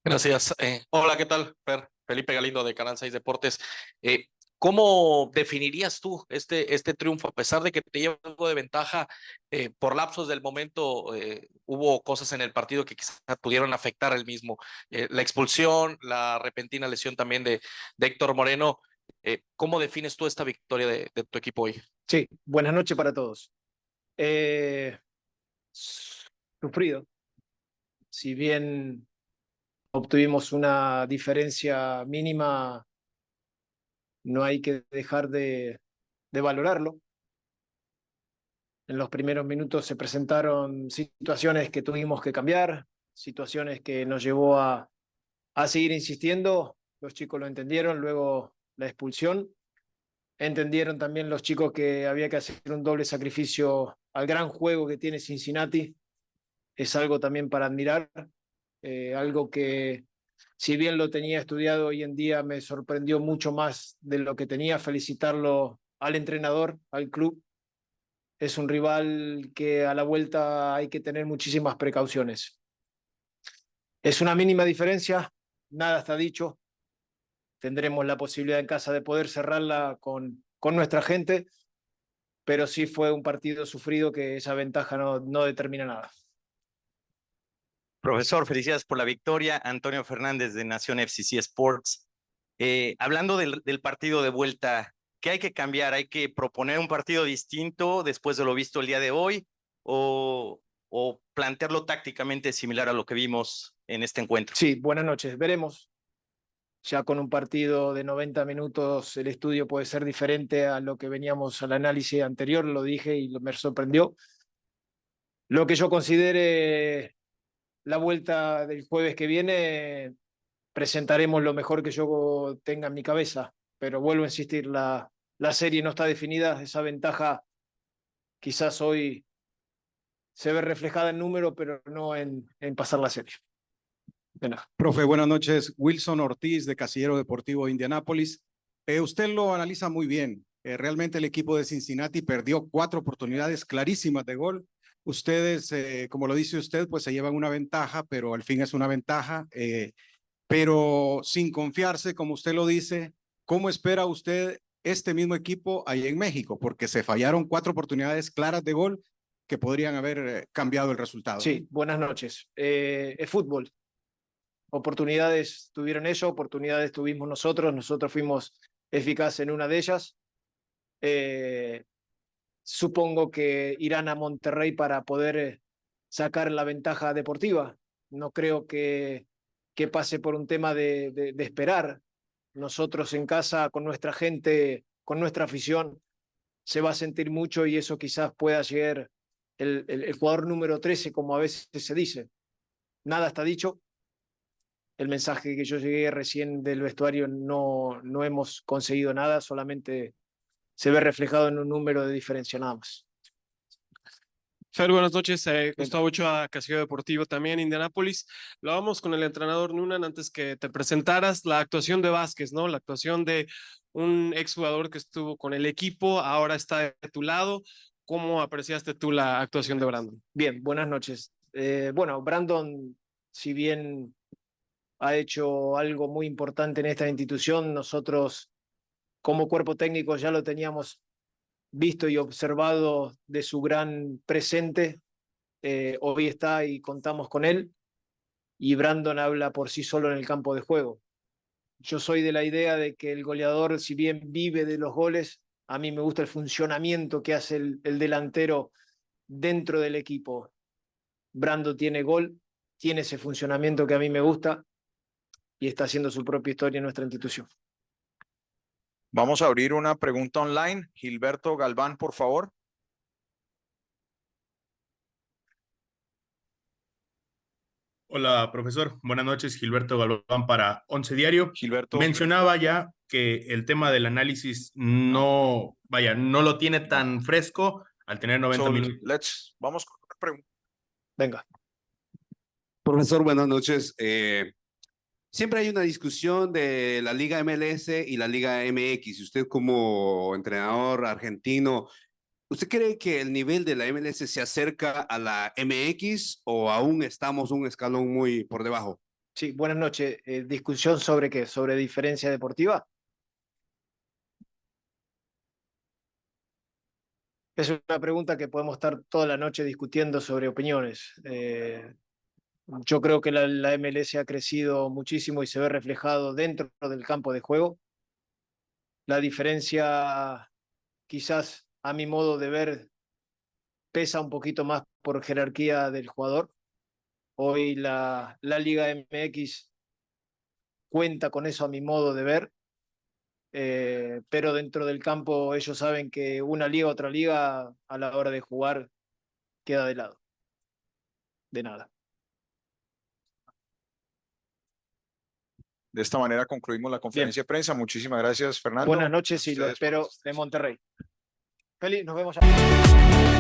Gracias. Hola, ¿qué tal, Fer? Felipe Galindo de Canal 6 Deportes. Eh, ¿Cómo definirías tú este triunfo? A pesar de que te lleva algo de ventaja, por lapsos del momento hubo cosas en el partido que quizás pudieron afectar el mismo. La expulsión, la repentina lesión también de Héctor Moreno. ¿Cómo defines tú esta victoria de tu equipo hoy? Sí, buenas noches para todos. Sufrido. Si bien obtuvimos una diferencia mínima, no hay que dejar de valorarlo. En los primeros minutos se presentaron situaciones que tuvimos que cambiar, situaciones que nos llevó a seguir insistiendo. Los chicos lo entendieron, luego la expulsión. Entendieron también los chicos que había que hacer un doble sacrificio al gran juego que tiene Cincinnati. Es algo también para admirar, algo que si bien lo tenía estudiado hoy en día me sorprendió mucho más de lo que tenía. Felicitarlo al entrenador, al club. Es un rival que a la vuelta hay que tener muchísimas precauciones. Es una mínima diferencia, nada está dicho. Tendremos la posibilidad en casa de poder cerrarla con nuestra gente, pero sí fue un partido sufrido que esa ventaja no determina nada. Profesor, felicidades por la victoria. Antonio Fernández de Nación FCC Sports. Hablando del partido de vuelta, ¿qué hay que cambiar? ¿Hay que proponer un partido distinto después de lo visto el día de hoy o plantearlo tácticamente similar a lo que vimos en este encuentro? Sí, buenas noches. Veremos. Ya con un partido de 90 minutos el estudio puede ser diferente a lo que veníamos al análisis anterior, lo dije y me sorprendió. Lo que yo considere la vuelta del jueves que viene, presentaremos lo mejor que yo tenga en mi cabeza, pero vuelvo a insistir, la serie no está definida, esa ventaja quizás hoy se ve reflejada en número, pero no en pasar la serie. De nada. Profe, buenas noches. Wilson Ortiz de Casillero Deportivo Indianápolis. Usted lo analiza muy bien. Realmente el equipo de Cincinnati perdió 4 oportunidades clarísimas de gol. Ustedes, como lo dice usted, pues se llevan una ventaja, pero al fin es una ventaja. Pero sin confiarse, como usted lo dice, ¿cómo espera usted este mismo equipo ahí en México? Porque se fallaron 4 oportunidades claras de gol que podrían haber cambiado el resultado. Sí, buenas noches. Es fútbol. Oportunidades tuvieron ellos, oportunidades tuvimos nosotros fuimos eficaces en una de ellas. Supongo que irán a Monterrey para poder sacar la ventaja deportiva. No creo que pase por un tema de esperar. Nosotros en casa, con nuestra gente, con nuestra afición, se va a sentir mucho y eso quizás pueda llegar el jugador número 13, como a veces se dice. Nada está dicho. El mensaje que yo llegué recién del vestuario no hemos conseguido nada, solamente se ve reflejado en un número de diferencia nada más. Fer, buenas noches. Gustavo Ochoa, Casillero Deportivo también, Indianápolis. Lo vamos con el entrenador Nunan antes que te presentaras. La actuación de Vázquez, ¿no? La actuación de un exjugador que estuvo con el equipo, ahora está de tu lado. ¿Cómo apreciaste tú la actuación de Brandon? Bien, buenas noches. Bueno, Brandon, si bien ha hecho algo muy importante en esta institución, nosotros como cuerpo técnico ya lo teníamos visto y observado de su gran presente. Hoy está y contamos con él, y Brandon habla por sí solo en el campo de juego. Yo soy de la idea de que el goleador, si bien vive de los goles, a mí me gusta el funcionamiento que hace el delantero dentro del equipo. Brandon tiene gol, tiene ese funcionamiento que a mí me gusta y está haciendo su propia historia en nuestra institución. Vamos a abrir una pregunta online. Gilberto Galván, por favor. Hola, profesor. Buenas noches. Gilberto Galván para Once Diario. Gilberto. Mencionaba ya que el tema del análisis no lo tiene tan fresco al tener 90 minutos. Vamos con una pregunta. Venga. Profesor, buenas noches. Siempre hay una discusión de la Liga MLS y la Liga MX. Usted como entrenador argentino, ¿usted cree que el nivel de la MLS se acerca a la MX o aún estamos un escalón muy por debajo? Sí, buenas noches. ¿Discusión sobre qué? ¿Sobre diferencia deportiva? Es una pregunta que podemos estar toda la noche discutiendo sobre opiniones. Yo creo que la MLS ha crecido muchísimo y se ve reflejado dentro del campo de juego. La diferencia, quizás a mi modo de ver, pesa un poquito más por jerarquía del jugador. Hoy la Liga MX cuenta con eso a mi modo de ver, pero dentro del campo ellos saben que una liga, otra liga, a la hora de jugar, queda de lado. De nada. De esta manera concluimos la conferencia de prensa. Muchísimas gracias, Fernando. Buenas noches y lo Ustedes por- espero de Monterrey. Feliz, nos vemos ya.